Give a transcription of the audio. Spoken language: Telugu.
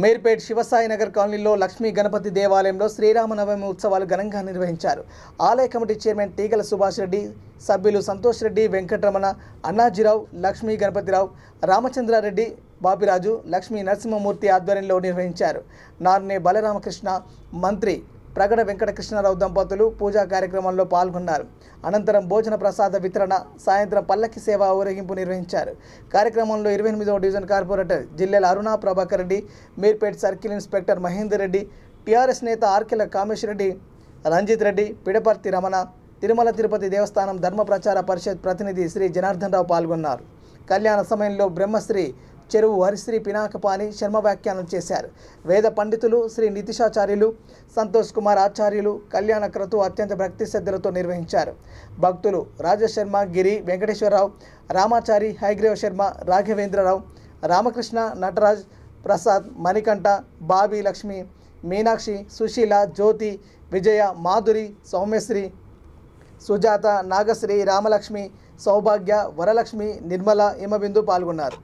మేర్పేట్ శివసాయి నగర్ కాలనీలో లక్ష్మీ గణపతి దేవాలయంలో శ్రీరామనవమి ఉత్సవాలు ఘనంగా నిర్వహించారు. ఆలయ కమిటీ చైర్మన్ తీగల సుభాష్ రెడ్డి, సభ్యులు సంతోష్ రెడ్డి, వెంకటరమణ, అన్నాజీరావు, లక్ష్మీ గణపతిరావు, రామచంద్రారెడ్డి, బాపిరాజు, లక్ష్మీ నరసింహమూర్తి ఆధ్వర్యంలో నిర్వహించారు. నార్నే బలరామకృష్ణ, మంత్రి ప్రగడ వెంకటకృష్ణారావు దంపతులు పూజా కార్యక్రమంలో పాల్గొన్నారు. అనంతరం భోజన ప్రసాద వితరణ, సాయంత్రం పల్లకి సేవ ఊరేగింపు నిర్వహించారు. కార్యక్రమంలో 28వ division corporator Jillela Aruna Prabhakar Reddy, Meerpet circle inspector Mahender Reddy, TRS నేత ఆర్కెల కామేశ్వరరెడ్డి, రంజిత్ రెడ్డి, పిడపర్తి రమణ, తిరుమల తిరుపతి దేవస్థానం ధర్మ ప్రచార పరిషత్ ప్రతినిధి శ్రీ జనార్దన్ రావు పాల్గొన్నారు. కళ్యాణ సమయంలో బ్రహ్మశ్రీ చెరువు హరిశ్రీ పినాకపాణి శర్మ వ్యాఖ్యానం చేశారు. వేద పండితులు శ్రీ నితిశాచార్యులు, సంతోష్ కుమార్ ఆచార్యులు కళ్యాణ క్రతువు అత్యంత భక్తి శ్రద్ధలతో నిర్వహించారు. భక్తులు రాజశర్మ, గిరి, వెంకటేశ్వరరావు, రామాచారి, హైగ్రేవ్ శర్మ, రాఘవేంద్రరావు, రామకృష్ణ, నటరాజ్, ప్రసాద్, మణికంఠ, బాబీ, లక్ష్మి, మీనాక్షి, సుశీల, జ్యోతి, విజయ, మాధురి, సౌమ్యశ్రీ, సుజాత, నాగశ్రీ, రామలక్ష్మి, సౌభాగ్య, వరలక్ష్మి, నిర్మల, హిమబిందు పాల్గొన్నారు.